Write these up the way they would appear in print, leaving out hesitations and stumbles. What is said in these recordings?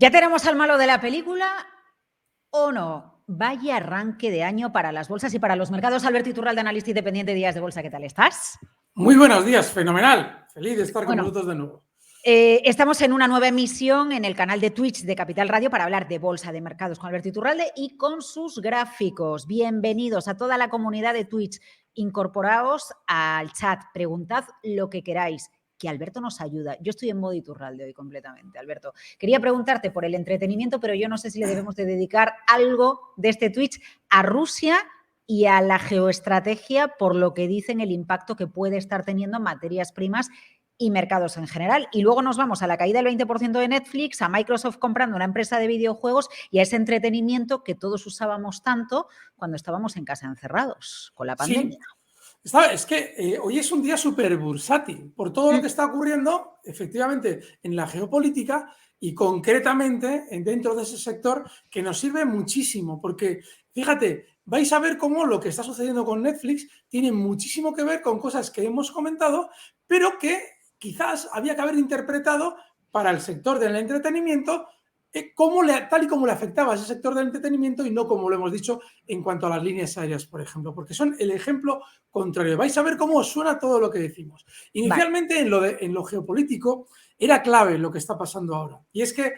¿Ya tenemos al malo de la película o no? Vaya arranque de año para las bolsas y para los mercados. Alberto Iturralde, analista independiente de Días de Bolsa, ¿qué tal estás? Muy buenos días, fenomenal. Feliz de estar con vosotros de nuevo. Estamos en una nueva emisión en el canal de Twitch de Capital Radio para hablar de bolsa, de mercados con Alberto Iturralde y con sus gráficos. Bienvenidos a toda la comunidad de Twitch. Incorporaos al chat, preguntad lo que queráis, que Alberto nos ayuda. Yo estoy en modo Iturralde hoy completamente, Alberto. Quería preguntarte por el entretenimiento, pero yo no sé si le debemos de dedicar algo de este Twitch a Rusia y a la geoestrategia, por lo que dicen el impacto que puede estar teniendo en materias primas y mercados en general. Y luego nos vamos a la caída del 20% de Netflix, a Microsoft comprando una empresa de videojuegos y a ese entretenimiento que todos usábamos tanto cuando estábamos en casa encerrados con la pandemia. Sí. Es que hoy es un día súper bursátil por todo lo que está ocurriendo, efectivamente, en la geopolítica y concretamente dentro de ese sector que nos sirve muchísimo, porque fíjate, vais a ver cómo lo que está sucediendo con Netflix tiene muchísimo que ver con cosas que hemos comentado, pero que quizás había que haber interpretado para el sector del entretenimiento tal y como le afectaba a ese sector del entretenimiento y no como lo hemos dicho en cuanto a las líneas aéreas, por ejemplo, porque son el ejemplo contrario. Vais a ver cómo suena todo lo que decimos. Inicialmente, vale, en lo geopolítico era clave lo que está pasando ahora. Y es que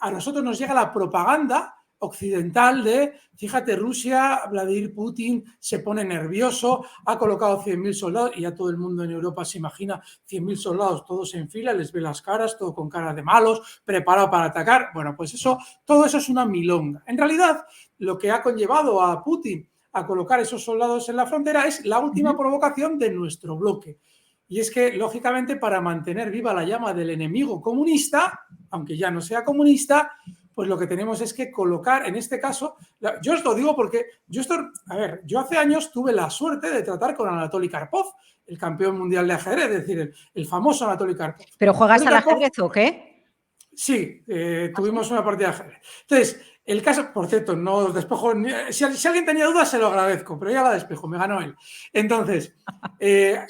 a nosotros nos llega la propaganda occidental de, fíjate, Rusia, Vladimir Putin se pone nervioso, ha colocado 100.000 soldados y ya todo el mundo en Europa se imagina 100.000 soldados todos en fila, les ve las caras, todo con cara de malos, preparado para atacar. Bueno, pues todo eso es una milonga. En realidad, lo que ha conllevado a Putin a colocar esos soldados en la frontera es la última provocación de nuestro bloque. Y es que, lógicamente, para mantener viva la llama del enemigo comunista, aunque ya no sea comunista, pues lo que tenemos es que colocar, en este caso, yo os lo digo porque yo hace años tuve la suerte de tratar con Anatoly Karpov, el campeón mundial de ajedrez, es decir, el famoso Anatoly Karpov. ¿Pero juegas al ajedrez o qué? Sí, tuvimos una partida de ajedrez. Entonces, el caso, por cierto, no os despejo, si alguien tenía dudas se lo agradezco, pero ya la despejo, me ganó él. Entonces,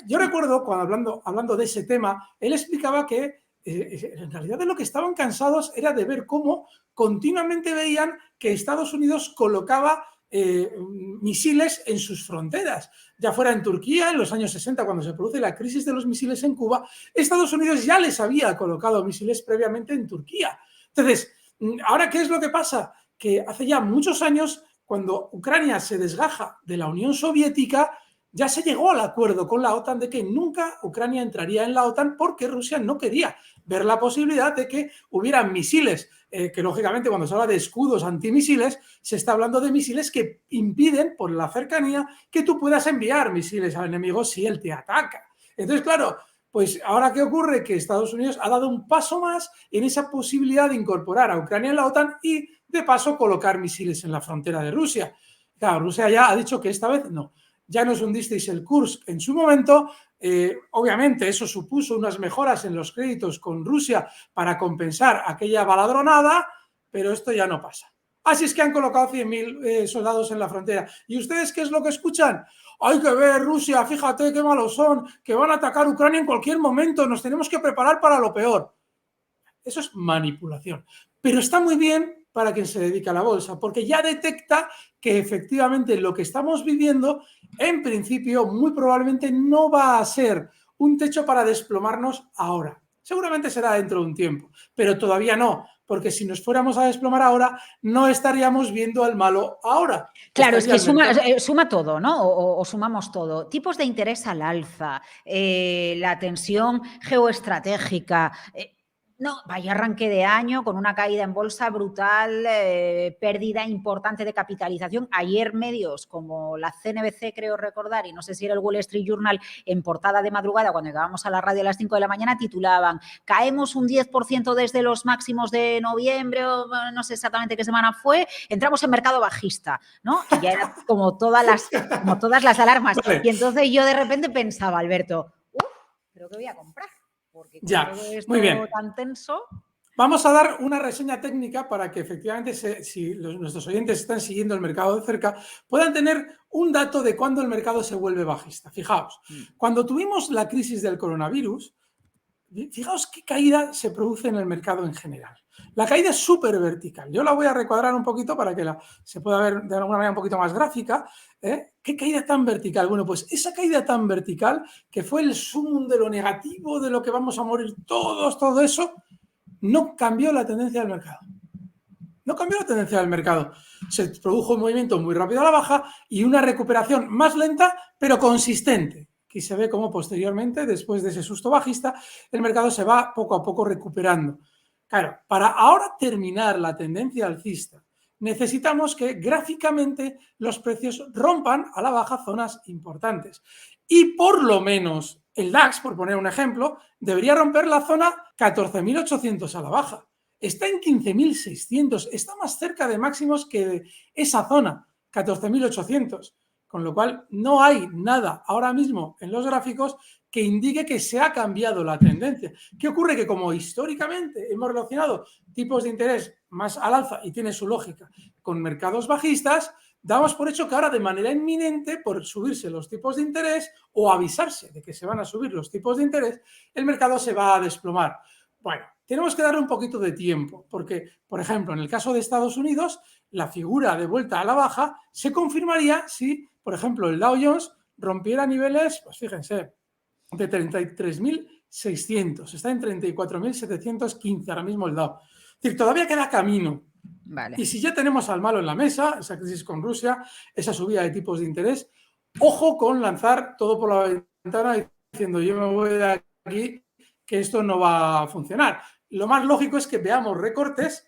yo recuerdo cuando hablando de ese tema, él explicaba que en realidad de lo que estaban cansados era de ver cómo continuamente veían que Estados Unidos colocaba misiles en sus fronteras, ya fuera en Turquía en los años 60 cuando se produce la crisis de los misiles en Cuba, Estados Unidos ya les había colocado misiles previamente en Turquía. Entonces, ¿ahora qué es lo que pasa? Que hace ya muchos años, cuando Ucrania se desgaja de la Unión Soviética, ya se llegó al acuerdo con la OTAN de que nunca Ucrania entraría en la OTAN porque Rusia no quería ver la posibilidad de que hubieran misiles, que lógicamente cuando se habla de escudos antimisiles, se está hablando de misiles que impiden por la cercanía que tú puedas enviar misiles al enemigo si él te ataca. Entonces, claro, pues ahora, ¿qué ocurre? Que Estados Unidos ha dado un paso más en esa posibilidad de incorporar a Ucrania en la OTAN y, de paso, colocar misiles en la frontera de Rusia. Claro, Rusia ya ha dicho que esta vez no. Ya nos hundisteis el Kursk en su momento. Obviamente, eso supuso unas mejoras en los créditos con Rusia para compensar aquella baladronada, pero esto ya no pasa. Así es que han colocado 100.000 soldados en la frontera. ¿Y ustedes qué es lo que escuchan? Hay que ver Rusia, fíjate qué malos son, que van a atacar Ucrania en cualquier momento, nos tenemos que preparar para lo peor. Eso es manipulación. Pero está muy bien para quien se dedica a la bolsa, porque ya detecta que efectivamente lo que estamos viviendo, en principio, muy probablemente no va a ser un techo para desplomarnos ahora. Seguramente será dentro de un tiempo, pero todavía no, porque si nos fuéramos a desplomar ahora, no estaríamos viendo al malo ahora. Claro, es que suma todo, ¿no? O sumamos todo. Tipos de interés al alza, la tensión geoestratégica. No, vaya arranque de año con una caída en bolsa brutal, pérdida importante de capitalización. Ayer medios como la CNBC, creo recordar, y no sé si era el Wall Street Journal, en portada de madrugada, cuando llegábamos a la radio a las 5 de la mañana, titulaban: caemos un 10% desde los máximos de noviembre, o no sé exactamente qué semana fue, entramos en mercado bajista, ¿no? Y ya era como todas las alarmas. Vale. Y entonces yo de repente pensaba, Alberto, creo que voy a comprar. Porque con ya, todo esto muy bien. tan tenso... Vamos a dar una reseña técnica para que efectivamente, si nuestros oyentes están siguiendo el mercado de cerca, puedan tener un dato de cuándo el mercado se vuelve bajista. Fijaos, cuando tuvimos la crisis del coronavirus, fijaos qué caída se produce en el mercado en general. La caída es súper vertical. Yo la voy a recuadrar un poquito para que se pueda ver de alguna manera un poquito más gráfica. ¿Qué caída tan vertical? Bueno, pues esa caída tan vertical, que fue el sumum de lo negativo, de lo que vamos a morir todos, todo eso, no cambió la tendencia del mercado. No cambió la tendencia del mercado. Se produjo un movimiento muy rápido a la baja y una recuperación más lenta, pero consistente. Aquí se ve cómo posteriormente, después de ese susto bajista, el mercado se va poco a poco recuperando. Claro, para ahora terminar la tendencia alcista, necesitamos que gráficamente los precios rompan a la baja zonas importantes. Y por lo menos el DAX, por poner un ejemplo, debería romper la zona 14.800 a la baja. Está en 15.600, está más cerca de máximos que de esa zona, 14.800. Con lo cual, no hay nada ahora mismo en los gráficos que indique que se ha cambiado la tendencia. ¿Qué ocurre? Que como históricamente hemos relacionado tipos de interés más al alza, y tiene su lógica, con mercados bajistas, damos por hecho que ahora de manera inminente, por subirse los tipos de interés o avisarse de que se van a subir los tipos de interés, el mercado se va a desplomar. Bueno, tenemos que darle un poquito de tiempo, porque, por ejemplo, en el caso de Estados Unidos, la figura de vuelta a la baja se confirmaría si, por ejemplo, el Dow Jones rompiera niveles, pues fíjense, de 33.600. Está en 34.715 ahora mismo el Dow. Es decir, todavía queda camino. Vale. Y si ya tenemos al malo en la mesa, esa crisis con Rusia, esa subida de tipos de interés, ojo con lanzar todo por la ventana diciendo yo me voy de aquí, que esto no va a funcionar. Lo más lógico es que veamos recortes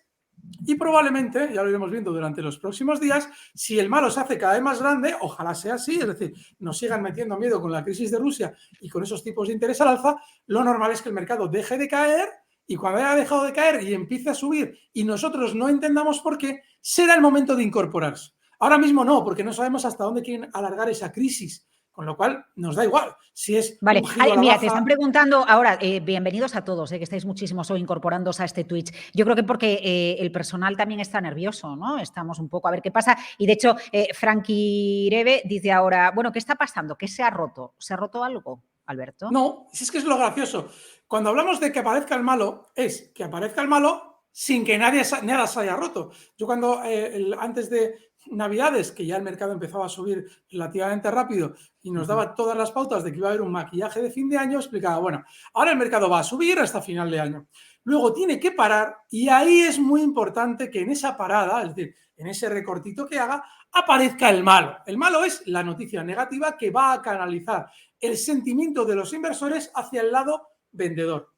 y probablemente, ya lo iremos viendo durante los próximos días, si el malo se hace cada vez más grande, ojalá sea así, es decir, nos sigan metiendo miedo con la crisis de Rusia y con esos tipos de interés al alza, lo normal es que el mercado deje de caer y cuando haya dejado de caer y empiece a subir y nosotros no entendamos por qué, será el momento de incorporarse. Ahora mismo no, porque no sabemos hasta dónde quieren alargar esa crisis. Con lo cual, nos da igual. Si es vale, un giro a la mira, baja... te están preguntando ahora, bienvenidos a todos, que estáis muchísimos hoy incorporándose a este Twitch. Yo creo que porque el personal también está nervioso, ¿no? Estamos un poco a ver qué pasa. Y de hecho, Frankie Rebe dice ahora, bueno, ¿qué está pasando? ¿Qué se ha roto? ¿Se ha roto algo, Alberto? No, es que es lo gracioso. Cuando hablamos de que aparezca el malo, es que aparezca el malo sin que nada se haya roto. Yo cuando, antes de Navidades, que ya el mercado empezaba a subir relativamente rápido y nos daba todas las pautas de que iba a haber un maquillaje de fin de año, explicaba, bueno, ahora el mercado va a subir hasta final de año. Luego tiene que parar y ahí es muy importante que en esa parada, es decir, en ese recortito que haga, aparezca el malo. El malo es la noticia negativa que va a canalizar el sentimiento de los inversores hacia el lado vendedor.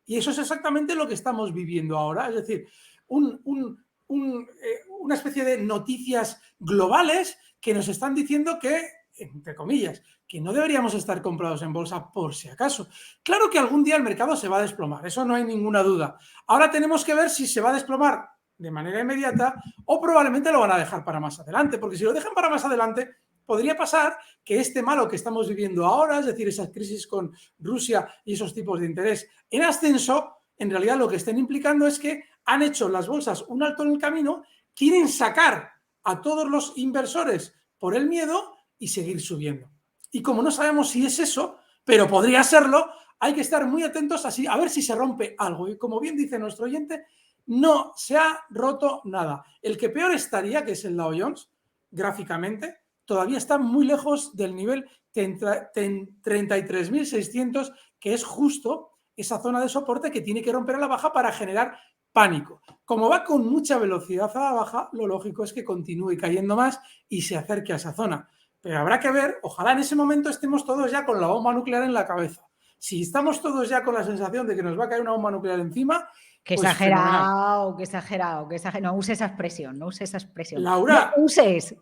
Y eso es exactamente lo que estamos viviendo ahora. Es decir, una especie de noticias globales que nos están diciendo que, entre comillas, que no deberíamos estar comprados en bolsa por si acaso. Claro que algún día el mercado se va a desplomar, eso no hay ninguna duda. Ahora tenemos que ver si se va a desplomar de manera inmediata o probablemente lo van a dejar para más adelante, porque si lo dejan para más adelante, podría pasar que este malo que estamos viviendo ahora, es decir, esa crisis con Rusia y esos tipos de interés en ascenso, en realidad lo que estén implicando es que han hecho las bolsas un alto en el camino, quieren sacar a todos los inversores por el miedo y seguir subiendo. Y como no sabemos si es eso, pero podría serlo, hay que estar muy atentos a ver si se rompe algo. Y como bien dice nuestro oyente, no se ha roto nada. El que peor estaría, que es el Dow Jones, gráficamente, todavía está muy lejos del nivel 33.600, que es justo esa zona de soporte que tiene que romper a la baja para generar pánico. Como va con mucha velocidad a la baja, lo lógico es que continúe cayendo más y se acerque a esa zona. Pero habrá que ver, ojalá en ese momento estemos todos ya con la bomba nuclear en la cabeza. Si estamos todos ya con la sensación de que nos va a caer una bomba nuclear encima... Qué pues exagerado, qué exagerado, no use esa expresión, no use esa expresión. Laura, no uses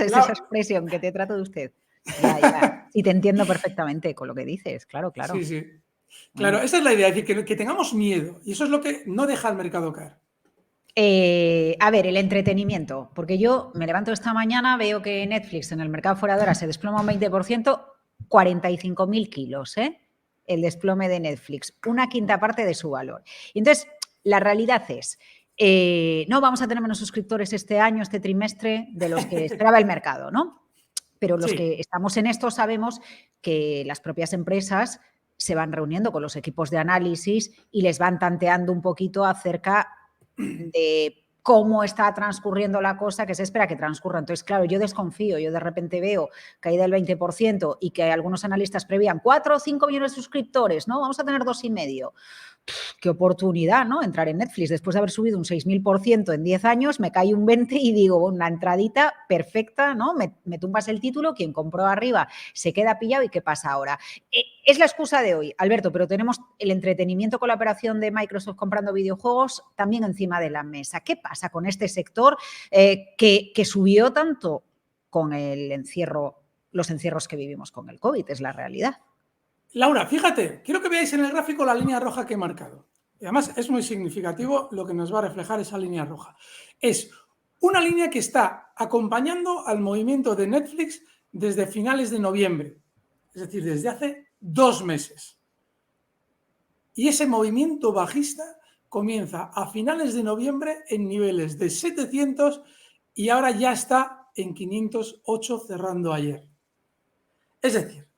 esa expresión, que te trato de usted. Ya. Sí, te entiendo perfectamente con lo que dices, claro. Sí, sí. Claro, esa es la idea, es decir, que tengamos miedo y eso es lo que no deja al mercado caer. A ver, el entretenimiento, porque yo me levanto esta mañana, veo que Netflix en el mercado fuera de hora se desploma un 20%, 45.000 kilos, el desplome de Netflix, una quinta parte de su valor. Y entonces, la realidad es, no vamos a tener menos suscriptores este año, este trimestre, de los que esperaba el mercado, ¿no? Pero los que estamos en esto sabemos que las propias empresas se van reuniendo con los equipos de análisis y les van tanteando un poquito acerca de cómo está transcurriendo la cosa, que se espera que transcurra. Entonces, claro, yo desconfío, yo de repente veo caída del 20% y que algunos analistas prevían 4 o 5 millones de suscriptores, ¿no? Vamos a tener 2,5. Qué oportunidad, ¿no? Entrar en Netflix después de haber subido un 6.000% en 10 años, me cae un 20 y digo, una entradita perfecta, ¿no? Me tumbas el título, quien compró arriba se queda pillado y ¿qué pasa ahora? Es la excusa de hoy, Alberto, pero tenemos el entretenimiento con la operación de Microsoft comprando videojuegos también encima de la mesa. ¿Qué pasa con este sector que subió tanto con el encierro, los encierros que vivimos con el COVID? Es la realidad. Laura, fíjate, quiero que veáis en el gráfico la línea roja que he marcado. Y además es muy significativo lo que nos va a reflejar esa línea roja. Es una línea que está acompañando al movimiento de Netflix desde finales de noviembre, es decir, desde hace 2 meses. Y ese movimiento bajista comienza a finales de noviembre en niveles de 700 y ahora ya está en 508 cerrando ayer. Es decir,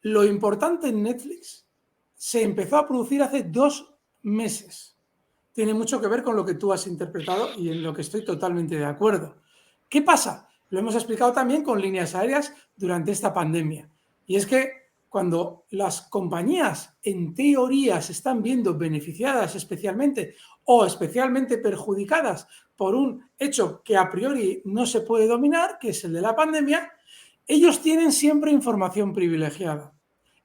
lo importante en Netflix se empezó a producir hace 2 meses. Tiene mucho que ver con lo que tú has interpretado y en lo que estoy totalmente de acuerdo. ¿Qué pasa? Lo hemos explicado también con líneas aéreas durante esta pandemia. Y es que cuando las compañías en teoría se están viendo beneficiadas especialmente o especialmente perjudicadas por un hecho que a priori no se puede dominar, que es el de la pandemia, ellos tienen siempre información privilegiada.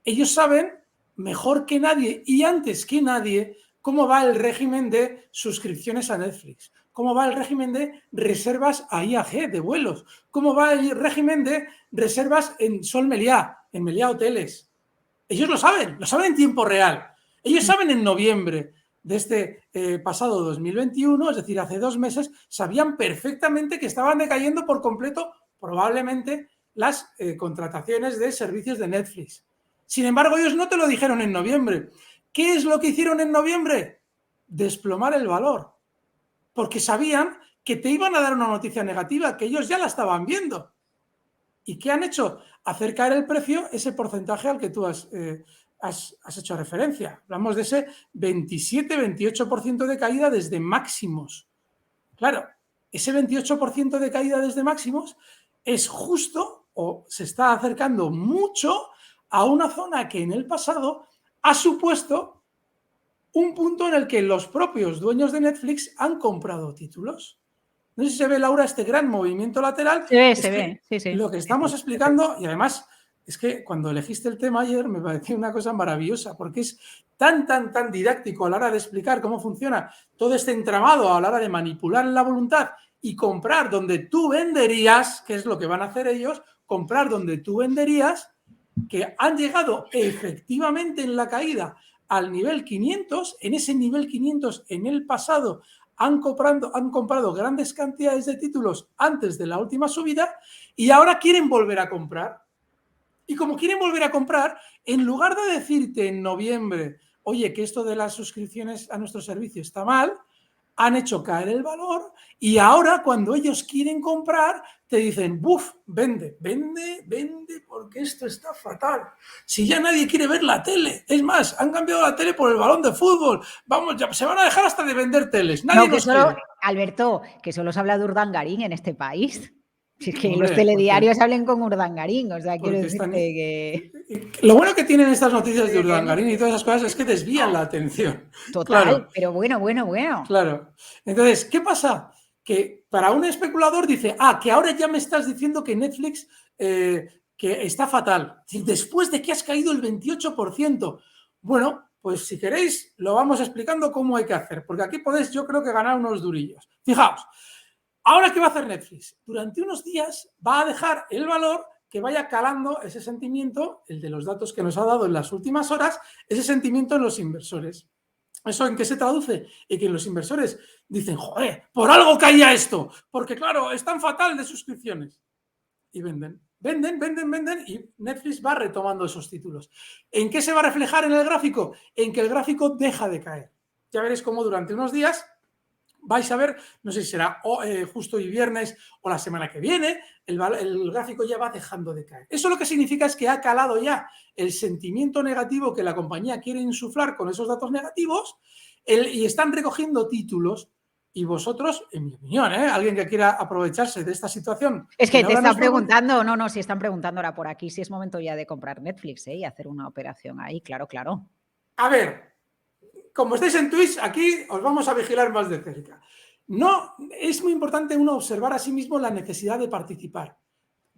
Ellos saben mejor que nadie y antes que nadie cómo va el régimen de suscripciones a Netflix, cómo va el régimen de reservas a IAG de vuelos, cómo va el régimen de reservas en Sol Meliá, en Meliá Hoteles. Ellos lo saben en tiempo real. Ellos saben en noviembre de este pasado 2021, es decir, hace 2 meses, sabían perfectamente que estaban decayendo por completo probablemente las contrataciones de servicios de Netflix. Sin embargo, ellos no te lo dijeron en noviembre. ¿Qué es lo que hicieron en noviembre? Desplomar el valor. Porque sabían que te iban a dar una noticia negativa, que ellos ya la estaban viendo. ¿Y qué han hecho? Hacer caer el precio, ese porcentaje al que tú has hecho referencia. Hablamos de ese 27-28% de caída desde máximos. Claro, ese 28% de caída desde máximos es justo o se está acercando mucho a una zona que en el pasado ha supuesto un punto en el que los propios dueños de Netflix han comprado títulos. No sé si se ve, Laura, este gran movimiento lateral. Se ve, sí. Lo que estamos explicando, y además es que cuando elegiste el tema ayer me pareció una cosa maravillosa, porque es tan didáctico a la hora de explicar cómo funciona todo este entramado a la hora de manipular la voluntad y comprar donde tú venderías, que es lo que van a hacer ellos, comprar donde tú venderías, que han llegado efectivamente en la caída al nivel 500, en ese nivel 500 en el pasado han comprado grandes cantidades de títulos antes de la última subida y ahora quieren volver a comprar. Y como quieren volver a comprar, en lugar de decirte en noviembre, oye, que esto de las suscripciones a nuestro servicio está mal, han hecho caer el valor y ahora cuando ellos quieren comprar te dicen, buf, vende, porque esto está fatal. Si ya nadie quiere ver la tele, es más, han cambiado la tele por el balón de fútbol, vamos, ya se van a dejar hasta de vender teles. Nadie no, que solo, quiere. Alberto, que solo se habla de Urdangarín en este país. Si es que Hombre, los telediarios hablen con Urdangarín, o sea, quiero decirte que... Lo bueno que tienen estas noticias de Urdangarín y todas esas cosas es que desvían la atención. Total, claro. Pero bueno. Claro. Entonces, ¿qué pasa? Que para un especulador dice, que ahora ya me estás diciendo que Netflix que está fatal. Después de que has caído el 28%. Bueno, pues si queréis, lo vamos explicando cómo hay que hacer, porque aquí podéis, yo creo que ganar unos durillos. Fijaos, ¿ahora qué va a hacer Netflix? Durante unos días va a dejar el valor que vaya calando ese sentimiento, el de los datos que nos ha dado en las últimas horas, ese sentimiento en los inversores. ¿Eso en qué se traduce? En que los inversores dicen, joder, por algo caía esto, porque claro, es tan fatal de suscripciones. Y venden y Netflix va retomando esos títulos. ¿En qué se va a reflejar en el gráfico? En que el gráfico deja de caer. Ya veréis cómo durante unos días vais a ver, no sé si será justo hoy viernes o la semana que viene, el gráfico ya va dejando de caer. Eso lo que significa es que ha calado ya el sentimiento negativo que la compañía quiere insuflar con esos datos negativos y están recogiendo títulos. Y vosotros, en mi opinión, alguien que quiera aprovecharse de esta situación... Es que te están preguntando, si están preguntando ahora por aquí si es momento ya de comprar Netflix y hacer una operación ahí, claro. A ver, como estáis en Twitch, aquí os vamos a vigilar más de cerca. No, es muy importante uno observar a sí mismo la necesidad de participar.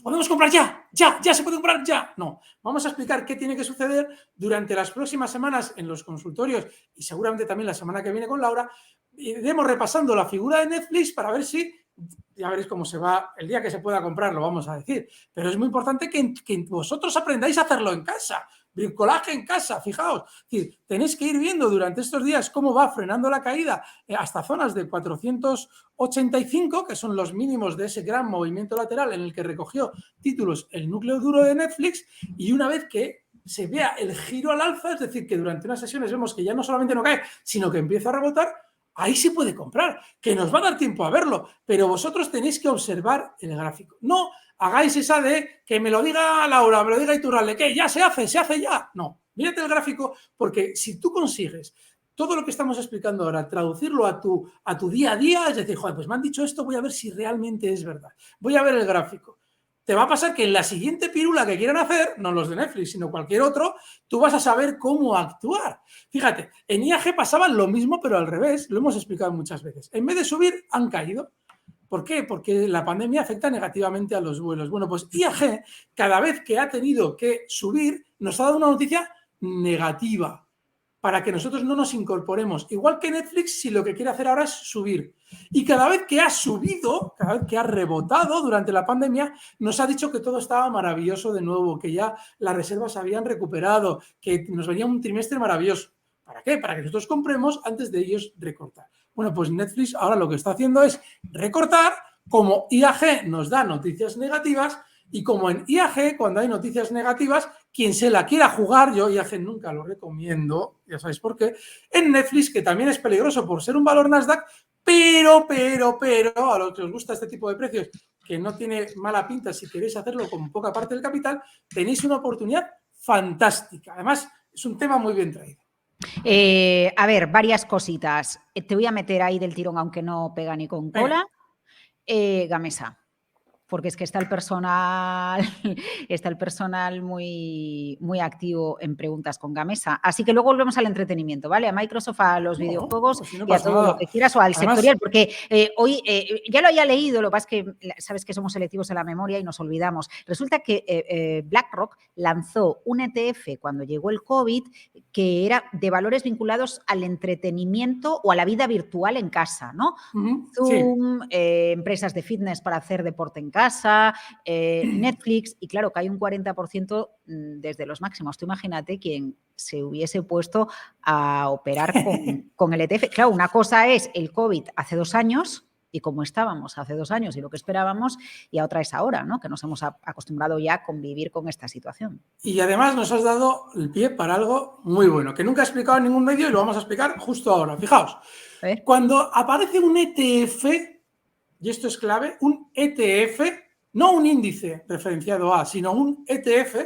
¿Podemos comprar ya se puede comprar ya? No, vamos a explicar qué tiene que suceder durante las próximas semanas en los consultorios y seguramente también la semana que viene con Laura. Iremos repasando la figura de Netflix para ver si, ya veréis cómo se va, el día que se pueda comprar lo vamos a decir, pero es muy importante que vosotros aprendáis a hacerlo en casa, bricolaje en casa, fijaos, es decir, tenéis que ir viendo durante estos días cómo va frenando la caída hasta zonas de 485, que son los mínimos de ese gran movimiento lateral en el que recogió títulos el núcleo duro de Netflix, y una vez que se vea el giro al alza, es decir, que durante unas sesiones vemos que ya no solamente no cae, sino que empieza a rebotar, ahí se puede comprar, que nos va a dar tiempo a verlo, pero vosotros tenéis que observar el gráfico. No hagáis esa de que me lo diga Laura, me lo diga Iturralde, que ya se hace ya. No, mírate el gráfico, porque si tú consigues todo lo que estamos explicando ahora, traducirlo a tu día a día, es decir, joder, pues me han dicho esto, voy a ver si realmente es verdad. Voy a ver el gráfico. Te va a pasar que en la siguiente pirula que quieran hacer, no los de Netflix, sino cualquier otro, tú vas a saber cómo actuar. Fíjate, en IAG pasaba lo mismo, pero al revés, lo hemos explicado muchas veces. En vez de subir, han caído. ¿Por qué? Porque la pandemia afecta negativamente a los vuelos. Bueno, pues IAG, cada vez que ha tenido que subir, nos ha dado una noticia negativa para que nosotros no nos incorporemos. Igual que Netflix, si lo que quiere hacer ahora es subir. Y cada vez que ha subido, cada vez que ha rebotado durante la pandemia, nos ha dicho que todo estaba maravilloso de nuevo, que ya las reservas se habían recuperado, que nos venía un trimestre maravilloso. ¿Para qué? Para que nosotros compremos antes de ellos recortar. Bueno, pues Netflix ahora lo que está haciendo es recortar, como IAG nos da noticias negativas, y como en IAG, cuando hay noticias negativas, quien se la quiera jugar, yo IAG nunca lo recomiendo, ya sabéis por qué, en Netflix, que también es peligroso por ser un valor Nasdaq, pero, a los que os gusta este tipo de precios, que no tiene mala pinta si queréis hacerlo con poca parte del capital, tenéis una oportunidad fantástica. Además, es un tema muy bien traído. A ver, varias cositas. Te voy a meter ahí del tirón, aunque no pega ni con cola. Gamesa. Porque es que está el personal muy, muy activo en preguntas con Gamesa. Así que luego volvemos al entretenimiento, ¿vale? A Microsoft, a los videojuegos pues si no y a todo nada. lo que quieras, o al Además, sectorial, porque hoy ya lo había leído, lo que pasa es que sabes que somos selectivos en la memoria y nos olvidamos. Resulta que BlackRock lanzó un ETF cuando llegó el COVID que era de valores vinculados al entretenimiento o a la vida virtual en casa, ¿no? Zoom, sí. Empresas de fitness para hacer deporte en casa, Netflix, y claro, cae un 40% desde los máximos. Tú imagínate quien se hubiese puesto a operar con el ETF. Claro, una cosa es el COVID hace 2 años y cómo estábamos hace 2 años y lo que esperábamos, y a otra es ahora, ¿no? Que nos hemos acostumbrado ya a convivir con esta situación. Y además nos has dado el pie para algo muy bueno, que nunca he explicado en ningún medio y lo vamos a explicar justo ahora. Fijaos, cuando aparece un ETF, y esto es clave, un ETF, no un índice referenciado a, sino un ETF,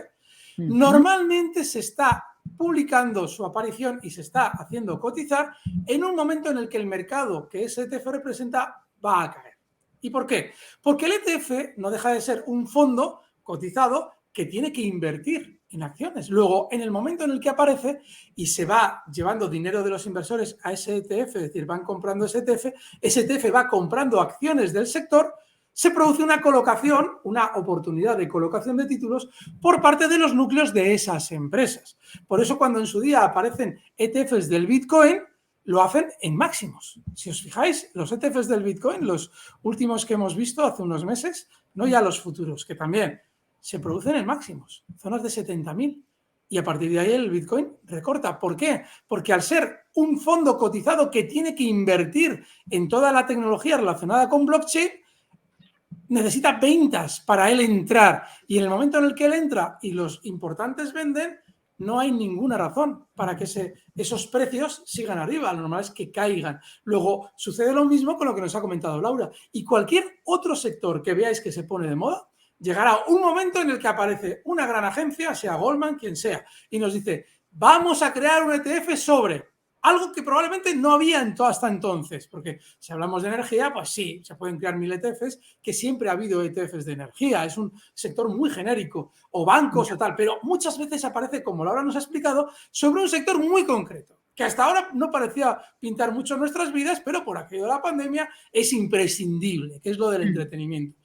normalmente se está publicando su aparición y se está haciendo cotizar en un momento en el que el mercado que ese ETF representa va a caer. ¿Y por qué? Porque el ETF no deja de ser un fondo cotizado que tiene que invertir en acciones. Luego, en el momento en el que aparece y se va llevando dinero de los inversores a ese ETF, es decir, van comprando ese ETF va comprando acciones del sector, se produce una colocación, una oportunidad de colocación de títulos por parte de los núcleos de esas empresas. Por eso, cuando en su día aparecen ETFs del Bitcoin, lo hacen en máximos. Si os fijáis, los ETFs del Bitcoin, los últimos que hemos visto hace unos meses, no ya los futuros, que también se producen en máximos, zonas de 70.000. Y a partir de ahí el Bitcoin recorta. ¿Por qué? Porque al ser un fondo cotizado que tiene que invertir en toda la tecnología relacionada con blockchain, necesita ventas para él entrar. Y en el momento en el que él entra y los importantes venden, no hay ninguna razón para que esos precios sigan arriba. Lo normal es que caigan. Luego, sucede lo mismo con lo que nos ha comentado Laura. Y cualquier otro sector que veáis que se pone de moda, llegará un momento en el que aparece una gran agencia, sea Goldman, quien sea, y nos dice, vamos a crear un ETF sobre algo que probablemente no había hasta entonces, porque si hablamos de energía, pues sí, se pueden crear 1000 ETFs, que siempre ha habido ETFs de energía, es un sector muy genérico, o bancos o tal, pero muchas veces aparece, como Laura nos ha explicado, sobre un sector muy concreto, que hasta ahora no parecía pintar mucho en nuestras vidas, pero por aquello de la pandemia es imprescindible, que es lo del entretenimiento.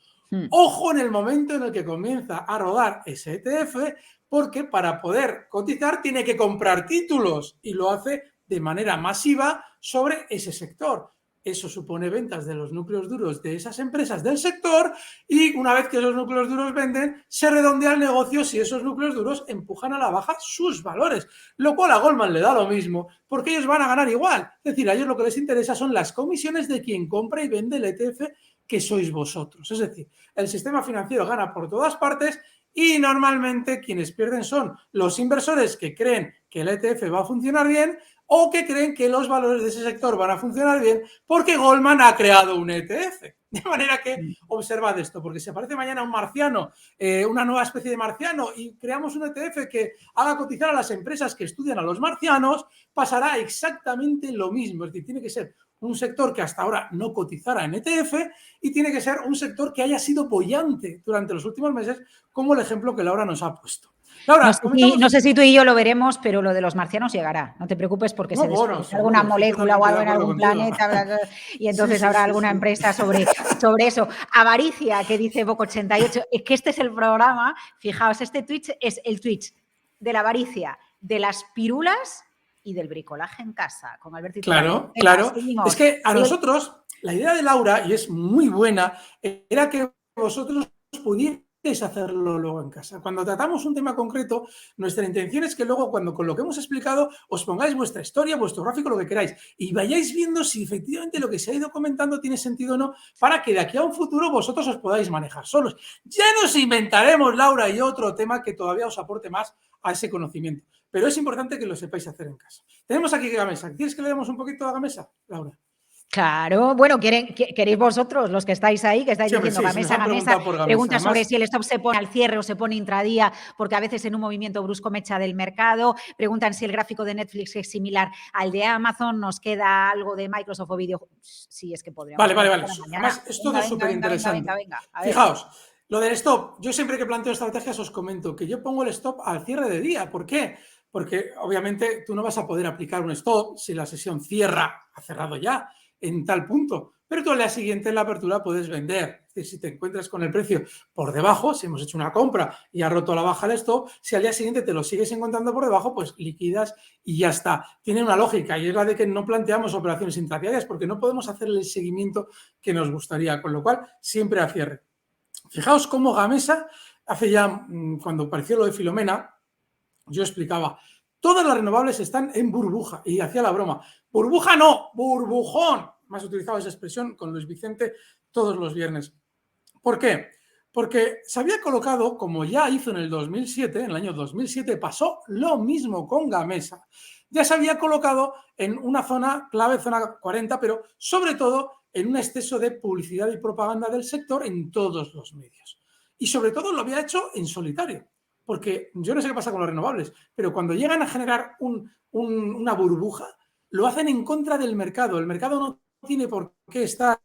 Ojo en el momento en el que comienza a rodar ese ETF, porque para poder cotizar tiene que comprar títulos y lo hace de manera masiva sobre ese sector. Eso supone ventas de los núcleos duros de esas empresas del sector y una vez que esos núcleos duros venden, se redondea el negocio si esos núcleos duros empujan a la baja sus valores, lo cual a Goldman le da lo mismo porque ellos van a ganar igual. Es decir, a ellos lo que les interesa son las comisiones de quien compra y vende el ETF, que sois vosotros. Es decir, el sistema financiero gana por todas partes y normalmente quienes pierden son los inversores que creen que el ETF va a funcionar bien o que creen que los valores de ese sector van a funcionar bien porque Goldman ha creado un ETF. De manera que observad esto, porque si aparece mañana un marciano, una nueva especie de marciano y creamos un ETF que haga cotizar a las empresas que estudian a los marcianos, pasará exactamente lo mismo. Es decir, tiene que ser un sector que hasta ahora no cotizara en ETF y tiene que ser un sector que haya sido boyante durante los últimos meses, como el ejemplo que Laura nos ha puesto. Laura, no sé si tú y yo lo veremos, pero lo de los marcianos llegará. No te preocupes porque se descubre alguna molécula o algo en algún planeta y entonces habrá alguna empresa sobre eso. Avaricia, que dice Boco88, es que este es el programa, fijaos, este Twitch es el Twitch de la avaricia, de las pirulas y del bricolaje en casa, con Alberto. Claro. Es que a nosotros, la idea de Laura, y es muy buena, era que vosotros pudierais hacerlo luego en casa. Cuando tratamos un tema concreto, nuestra intención es que luego, cuando con lo que hemos explicado, os pongáis vuestra historia, vuestro gráfico, lo que queráis, y vayáis viendo si efectivamente lo que se ha ido comentando tiene sentido o no, para que de aquí a un futuro vosotros os podáis manejar solos. Ya nos inventaremos, Laura, y otro tema que todavía os aporte más a ese conocimiento. Pero es importante que lo sepáis hacer en casa. Tenemos aquí Gamesa. ¿Quieres que le demos un poquito a Gamesa, Laura? Claro, bueno, queréis vosotros, los que estáis ahí, que estáis diciendo Gamesa, pregunta sobre si el stop se pone al cierre o se pone intradía, porque a veces en un movimiento brusco me echa del mercado, preguntan si el gráfico de Netflix es similar al de Amazon, nos queda algo de Microsoft o Video, sí, es que podríamos. Vale. Además, es todo súper interesante. Fijaos, lo del stop, yo siempre que planteo estrategias os comento que yo pongo el stop al cierre de día. ¿Por qué? Porque obviamente tú no vas a poder aplicar un stop si la sesión ha cerrado ya en tal punto, pero tú al día siguiente en la apertura puedes vender. Es decir, si te encuentras con el precio por debajo, si hemos hecho una compra y ha roto la baja el stop, si al día siguiente te lo sigues encontrando por debajo, pues liquidas y ya está. Tiene una lógica y es la de que no planteamos operaciones intradiarias porque no podemos hacerle el seguimiento que nos gustaría, con lo cual siempre a cierre. Fijaos cómo Gamesa, hace ya, cuando apareció lo de Filomena, yo explicaba, todas las renovables están en burbuja y hacía la broma. Burbuja no, burbujón. Más utilizado esa expresión con Luis Vicente todos los viernes. ¿Por qué? Porque se había colocado, como ya hizo en el 2007, en el año 2007 pasó lo mismo con Gamesa. Ya se había colocado en una zona clave, zona 40, pero sobre todo en un exceso de publicidad y propaganda del sector en todos los medios. Y sobre todo lo había hecho en solitario. Porque yo no sé qué pasa con los renovables, pero cuando llegan a generar una burbuja, lo hacen en contra del mercado. El mercado no tiene por qué estar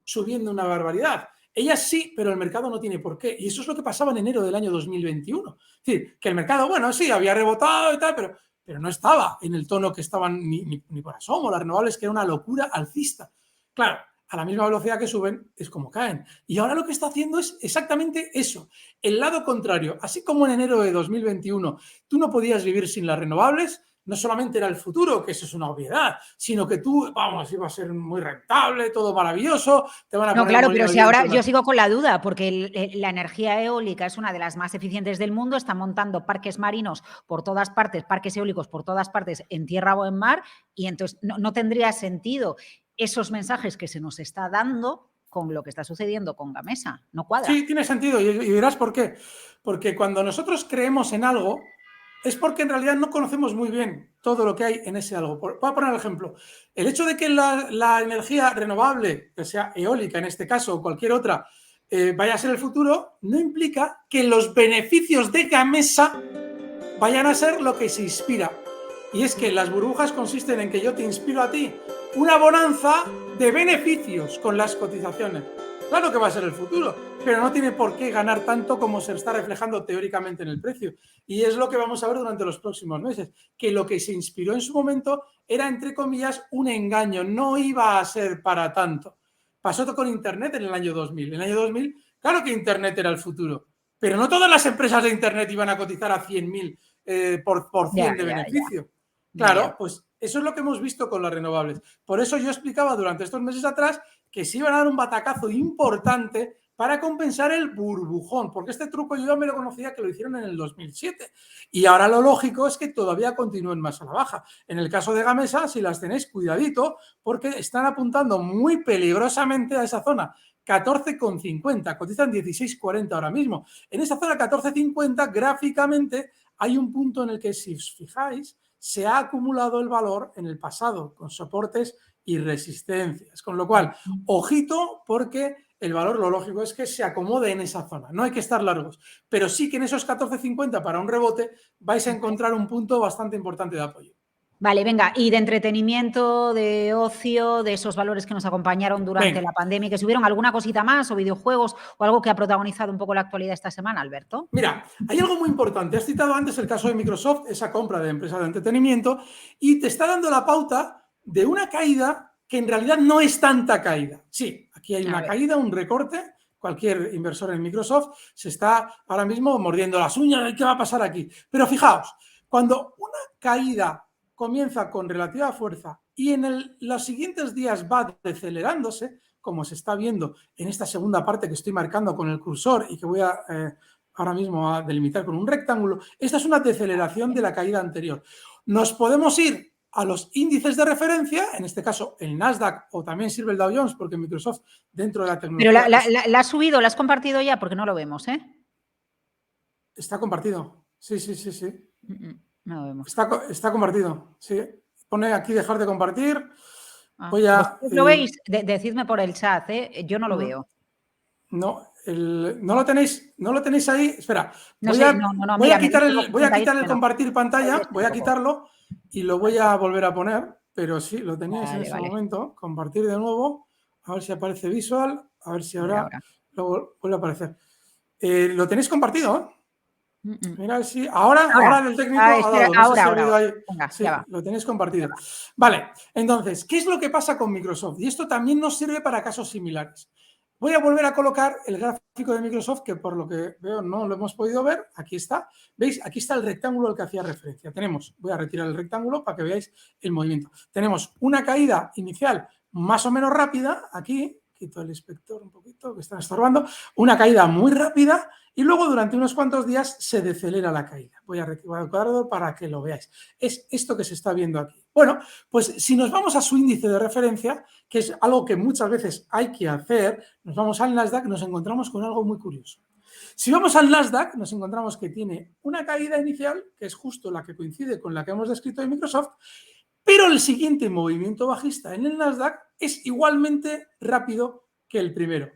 subiendo una barbaridad. Ellas sí, pero el mercado no tiene por qué. Y eso es lo que pasaba en enero del año 2021. Es decir, que el mercado, bueno, sí, había rebotado y tal, pero no estaba en el tono que estaban ni por asomo. Las renovables, que era una locura alcista. Claro, a la misma velocidad que suben es como caen. Y ahora lo que está haciendo es exactamente eso, el lado contrario. Así como en enero de 2021 tú no podías vivir sin las renovables, no solamente era el futuro, que eso es una obviedad, sino que tú, vamos, iba a ser muy rentable, todo maravilloso, te van a poner... No, claro, pero si ahora yo sigo con la duda, porque la energía eólica es una de las más eficientes del mundo, están montando parques marinos por todas partes, parques eólicos por todas partes, en tierra o en mar, y entonces no tendría sentido esos mensajes que se nos está dando con lo que está sucediendo con Gamesa. No cuadra. Sí, tiene sentido y verás por qué. Porque cuando nosotros creemos en algo, es porque en realidad no conocemos muy bien todo lo que hay en ese algo. Voy a poner el ejemplo. El hecho de que la energía renovable, que sea eólica en este caso o cualquier otra, vaya a ser el futuro, no implica que los beneficios de Gamesa vayan a ser lo que se inspira. Y es que las burbujas consisten en que yo te inspiro a ti una bonanza de beneficios con las cotizaciones. Claro que va a ser el futuro, pero no tiene por qué ganar tanto como se está reflejando teóricamente en el precio. Y es lo que vamos a ver durante los próximos meses, que lo que se inspiró en su momento era, entre comillas, un engaño, no iba a ser para tanto. Pasó con Internet en el año 2000. En el año 2000, claro que Internet era el futuro, pero no todas las empresas de Internet iban a cotizar a 100.000 por 100 de beneficio. Claro, pues eso es lo que hemos visto con las renovables. Por eso yo explicaba durante estos meses atrás que se iban a dar un batacazo importante para compensar el burbujón, porque este truco yo ya me lo conocía que lo hicieron en el 2007 y ahora lo lógico es que todavía continúen más a la baja. En el caso de Gamesa, si las tenéis, cuidadito, porque están apuntando muy peligrosamente a esa zona. 14,50, cotizan 16,40 ahora mismo. En esa zona 14,50 gráficamente hay un punto en el que, si os fijáis, se ha acumulado el valor en el pasado con soportes y resistencias, con lo cual, ojito, porque el valor lo lógico es que se acomode en esa zona, no hay que estar largos, pero sí que en esos 14,50 para un rebote vais a encontrar un punto bastante importante de apoyo. Vale, venga, y de entretenimiento, de ocio, de esos valores que nos acompañaron durante la pandemia y que subieron, ¿alguna cosita más o videojuegos o algo que ha protagonizado un poco la actualidad esta semana, Alberto? Mira, hay algo muy importante. Has citado antes el caso de Microsoft, esa compra de empresa de entretenimiento, y te está dando la pauta de una caída que en realidad no es tanta caída. Sí, aquí hay una caída, un recorte. Cualquier inversor en Microsoft se está ahora mismo mordiendo las uñas. ¿Qué va a pasar aquí? Pero fijaos, cuando una caída comienza con relativa fuerza y en los siguientes días va decelerándose, como se está viendo en esta segunda parte que estoy marcando con el cursor y que voy a ahora mismo a delimitar con un rectángulo, esta es una deceleración de la caída anterior. Nos podemos ir a los índices de referencia, en este caso el Nasdaq, o también sirve el Dow Jones, porque Microsoft dentro de la tecnología... Pero la has subido, la has compartido ya, porque no lo vemos, ¿eh? Está compartido, sí. No lo vemos. Está compartido, sí. Pone aquí dejar de compartir. Voy a, ¿lo veis? Decidme por el chat, ¿eh? Yo no lo veo. No, no lo tenéis ahí. Espera, voy a quitar el compartir pantalla, voy a quitarlo y lo voy a volver a poner, pero sí, lo teníais en ese momento. Compartir de nuevo, a ver si aparece visual, a ver si ahora luego vuelve a aparecer. Lo tenéis compartido, ¿eh? Mira si ahora el técnico ha dado. No sé si ha habido ahí. Venga, sí, lo tenéis compartido. Vale, entonces, ¿qué es lo que pasa con Microsoft? Y esto también nos sirve para casos similares. Voy a volver a colocar el gráfico de Microsoft, que por lo que veo no lo hemos podido ver. Aquí está. ¿Veis? Aquí está el rectángulo al que hacía referencia. Voy a retirar el rectángulo para que veáis el movimiento. Tenemos una caída inicial más o menos rápida. Aquí, quito el inspector un poquito, que están estorbando. Una caída muy rápida y luego durante unos cuantos días se decelera la caída. Voy a retirar el cuadro para que lo veáis. Es esto que se está viendo aquí. Bueno, pues si nos vamos a su índice de referencia, que es algo que muchas veces hay que hacer, nos vamos al Nasdaq, nos encontramos con algo muy curioso. Si vamos al Nasdaq, nos encontramos que tiene una caída inicial, que es justo la que coincide con la que hemos descrito de Microsoft, pero el siguiente movimiento bajista en el Nasdaq es igualmente rápido que el primero.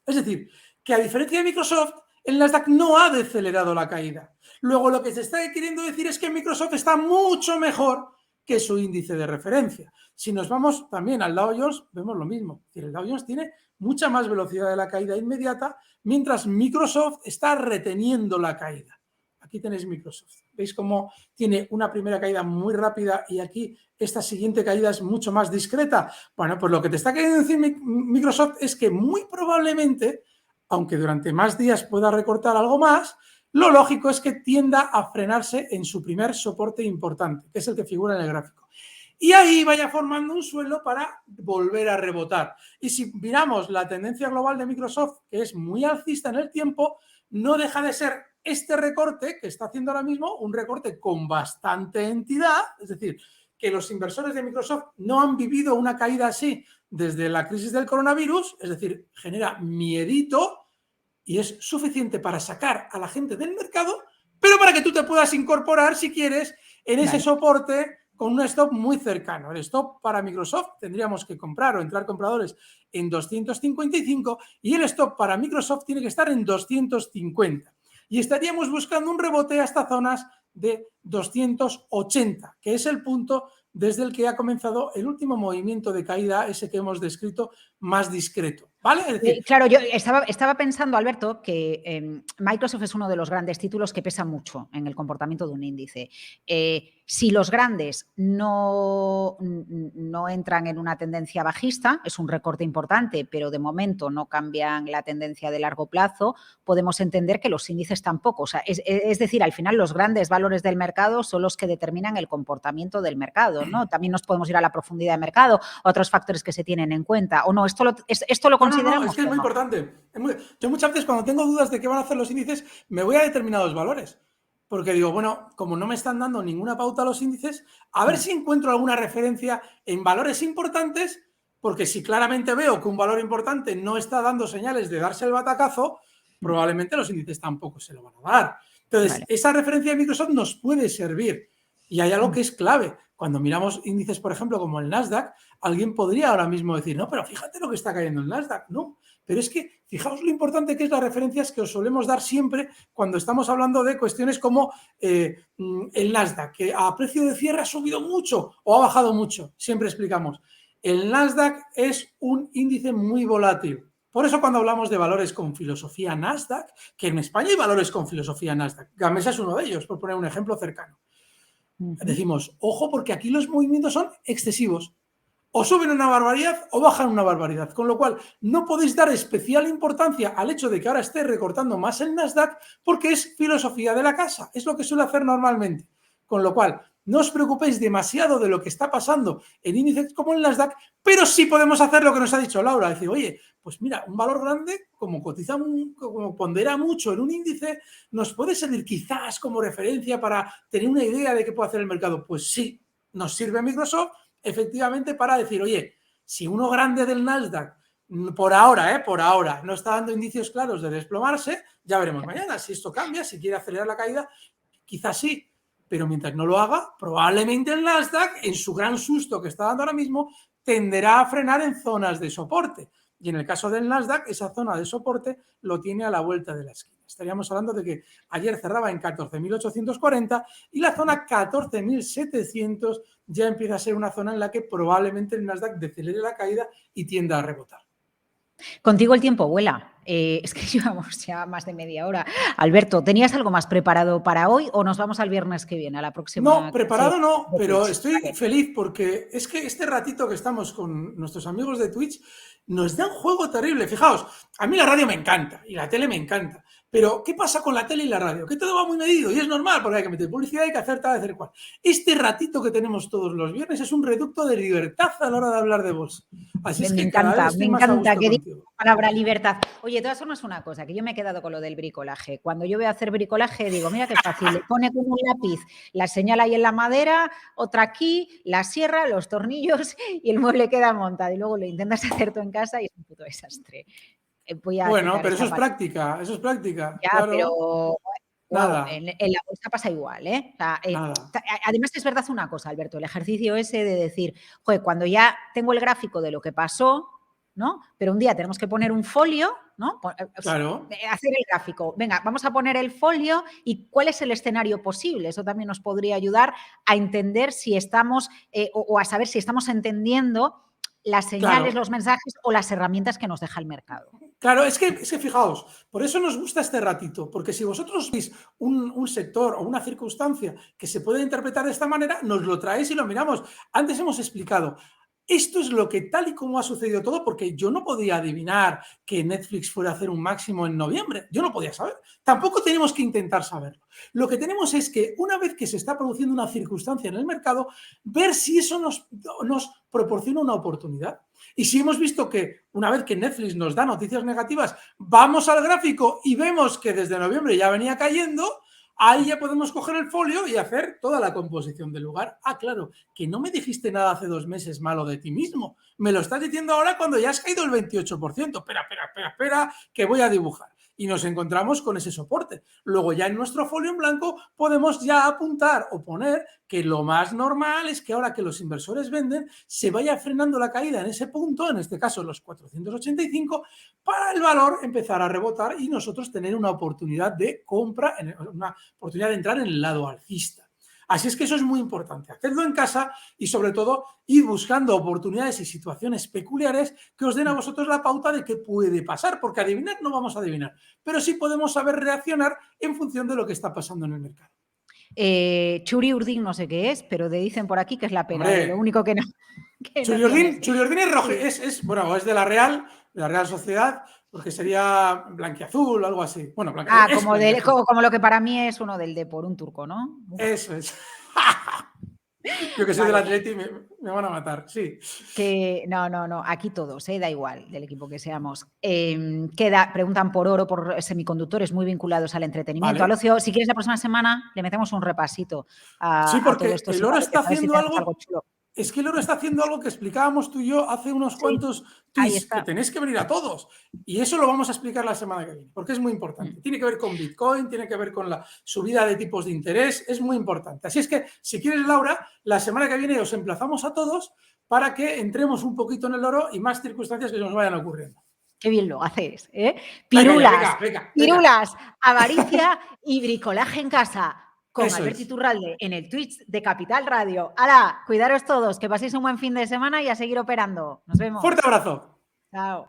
Es decir, que a diferencia de Microsoft, el Nasdaq no ha decelerado la caída. Luego, lo que se está queriendo decir es que Microsoft está mucho mejor que su índice de referencia. Si nos vamos también al Dow Jones, vemos lo mismo. Es decir, el Dow Jones tiene mucha más velocidad de la caída inmediata, mientras Microsoft está reteniendo la caída. Aquí tenéis Microsoft. ¿Veis cómo tiene una primera caída muy rápida y aquí esta siguiente caída es mucho más discreta? Bueno, pues lo que te está queriendo decir Microsoft es que muy probablemente, aunque durante más días pueda recortar algo más, lo lógico es que tienda a frenarse en su primer soporte importante, que es el que figura en el gráfico. Y ahí vaya formando un suelo para volver a rebotar. Y si miramos la tendencia global de Microsoft, que es muy alcista en el tiempo, no deja de ser este recorte que está haciendo ahora mismo, un recorte con bastante entidad, es decir, que los inversores de Microsoft no han vivido una caída así desde la crisis del coronavirus, es decir, genera miedito y es suficiente para sacar a la gente del mercado pero para que tú te puedas incorporar, si quieres, en ese Vale. soporte con un stop muy cercano. El stop para Microsoft tendríamos que comprar o entrar compradores en 255 y el stop para Microsoft tiene que estar en 250. Y estaríamos buscando un rebote hasta zonas de 280, que es el punto desde el que ha comenzado el último movimiento de caída, ese que hemos descrito más discreto. ¿Vale? Es decir, Claro, yo estaba pensando, Alberto, que Microsoft es uno de los grandes títulos que pesa mucho en el comportamiento de un índice. Si los grandes no entran en una tendencia bajista, es un recorte importante, pero de momento no cambian la tendencia de largo plazo, podemos entender que los índices tampoco. O sea, es decir, al final los grandes valores del mercado son los que determinan el comportamiento del mercado, ¿no? También nos podemos ir a la profundidad de mercado, otros factores que se tienen en cuenta. ¿O no? ¿Esto lo no, consideramos? es que es muy importante. Yo muchas veces cuando tengo dudas de qué van a hacer los índices, me voy a determinados valores. Porque digo, bueno, como no me están dando ninguna pauta a los índices, a ver si encuentro alguna referencia en valores importantes, porque si claramente veo que un valor importante no está dando señales de darse el batacazo, probablemente los índices tampoco se lo van a dar. Entonces, Vale. esa referencia de Microsoft nos puede servir. Y hay algo que es clave. Cuando miramos índices, por ejemplo, como el Nasdaq, alguien podría ahora mismo decir, no, pero fíjate lo que está cayendo el Nasdaq. No, pero es que fijaos lo importante que es las referencias que os solemos dar siempre cuando estamos hablando de cuestiones como el Nasdaq, que a precio de cierre ha subido mucho o ha bajado mucho. Siempre explicamos. El Nasdaq es un índice muy volátil. Por eso cuando hablamos de valores con filosofía Nasdaq, que en España hay valores con filosofía Nasdaq, Gamesa es uno de ellos, por poner un ejemplo cercano. Decimos, ojo, porque aquí los movimientos son excesivos. O suben una barbaridad o bajan una barbaridad. Con lo cual, no podéis dar especial importancia al hecho de que ahora esté recortando más el Nasdaq porque es filosofía de la casa. Es lo que suele hacer normalmente. Con lo cual, no os preocupéis demasiado de lo que está pasando en índices como el Nasdaq, pero sí podemos hacer lo que nos ha dicho Laura. Decir, oye, pues mira, un valor grande, como cotiza, como pondera mucho en un índice, nos puede servir quizás como referencia para tener una idea de qué puede hacer el mercado. Pues sí, nos sirve Microsoft efectivamente para decir, oye, si uno grande del Nasdaq por ahora no está dando indicios claros de desplomarse, ya veremos mañana si esto cambia, si quiere acelerar la caída, quizás sí, pero mientras no lo haga, probablemente el Nasdaq, en su gran susto que está dando ahora mismo, tenderá a frenar en zonas de soporte. Y en el caso del Nasdaq, esa zona de soporte lo tiene a la vuelta de la esquina. Estaríamos hablando de que ayer cerraba en 14.840 y la zona 14.700 ya empieza a ser una zona en la que probablemente el Nasdaq decelere la caída y tienda a rebotar. Contigo el tiempo vuela. Es que llevamos ya más de media hora. Alberto, ¿tenías algo más preparado para hoy o nos vamos al viernes que viene, a la próxima No, clase preparado no, de pero Twitch? estoy Vale. feliz porque es que este ratito que estamos con nuestros amigos de Twitch nos da un juego terrible. Fijaos, a mí la radio me encanta y la tele me encanta, pero ¿qué pasa con la tele y la radio? Que todo va muy medido y es normal porque hay que meter publicidad, hay que hacer tal, hacer cual. Este ratito que tenemos todos los viernes es un reducto de libertad a la hora de hablar de bolsa. Así es que cada vez Me estoy más a encanta gusto que digas contigo. la palabra libertad. Oye, de todas formas, una cosa, que yo me he quedado con lo del bricolaje. Cuando yo voy a hacer bricolaje, digo, mira qué fácil, le pone con un lápiz la señal ahí en la madera, otra aquí, la sierra, los tornillos y el mueble queda montado. Y luego lo intentas hacer tú en casa y es un puto desastre. Voy a Bueno, quitar pero esta parte. eso es práctica, Ya, pero claro. wow, Nada, en la bolsa pasa igual, ¿eh? O sea, nada. además es verdad una cosa, Alberto, el ejercicio ese de decir, joder, cuando ya tengo el gráfico de lo que pasó, ¿no? Pero un día tenemos que poner un folio, ¿no? Claro. Hacer el gráfico. Venga, vamos a poner el folio y cuál es el escenario posible. Eso también nos podría ayudar a entender si estamos o a saber si estamos entendiendo las señales, Claro, los mensajes o las herramientas que nos deja el mercado. claro, es que fijaos, por eso nos gusta este ratito, porque si vosotros veis un sector o una circunstancia que se puede interpretar de esta manera, nos lo traéis y lo miramos. Antes hemos explicado, esto es lo que tal y como ha sucedido todo, porque yo no podía adivinar que Netflix fuera a hacer un máximo en noviembre, yo no podía saber. Tampoco tenemos que intentar saberlo. Lo que tenemos es que una vez que se está produciendo una circunstancia en el mercado, ver si eso nos proporciona una oportunidad. Y si hemos visto que una vez que Netflix nos da noticias negativas, vamos al gráfico y vemos que desde noviembre ya venía cayendo, ahí ya podemos coger el folio y hacer toda la composición del lugar. Ah, claro, que no me dijiste nada hace 2 meses malo de ti mismo. Me lo estás diciendo ahora cuando ya has caído el 28%. Espera, que voy a dibujar. y nos encontramos con ese soporte. Luego ya en nuestro folio en blanco podemos ya apuntar o poner que lo más normal es que ahora que los inversores venden se vaya frenando la caída en ese punto, en este caso los 485, para el valor empezar a rebotar y nosotros tener una oportunidad de compra, una oportunidad de entrar en el lado alcista. Así es que eso es muy importante, hacedlo en casa y sobre todo ir buscando oportunidades y situaciones peculiares que os den a vosotros la pauta de qué puede pasar, porque adivinar no vamos a adivinar, pero sí podemos saber reaccionar en función de lo que está pasando en el mercado. Churi Urdin no sé qué es, pero te dicen por aquí que es la pera, Hombre, lo único que no, que no Churiordín tienes. es rojo, es de la Real Sociedad, porque sería blanquiazul o algo así. Bueno, es blanquiazul. Como lo que para mí es uno del Depor, un turco, ¿no? Uf. Eso es. Yo que soy del Atleti me van a matar, sí. Que no, aquí todos, da igual del equipo que seamos. Preguntan por oro, por semiconductores muy vinculados al entretenimiento, al ocio. Si quieres, la próxima semana le metemos un repasito sí, porque todo esto. el oro está haciendo algo chulo. Es que el oro está haciendo algo que explicábamos tú y yo hace unos cuantos tweets, que tenéis que venir a todos. Y eso lo vamos a explicar la semana que viene, porque es muy importante. Tiene que ver con Bitcoin, tiene que ver con la subida de tipos de interés, es muy importante. Así es que, si quieres, Laura, la semana que viene os emplazamos a todos para que entremos un poquito en el oro y más circunstancias que nos vayan ocurriendo. Qué bien lo haces, ¿eh? Pirulas, pirulas, avaricia y bricolaje en casa. Con Eso Albert es. Iturralde en el Twitch de Capital Radio. ¡Hala! Cuidaros todos, que paséis un buen fin de semana y a seguir operando. Nos vemos. Fuerte abrazo. Chao.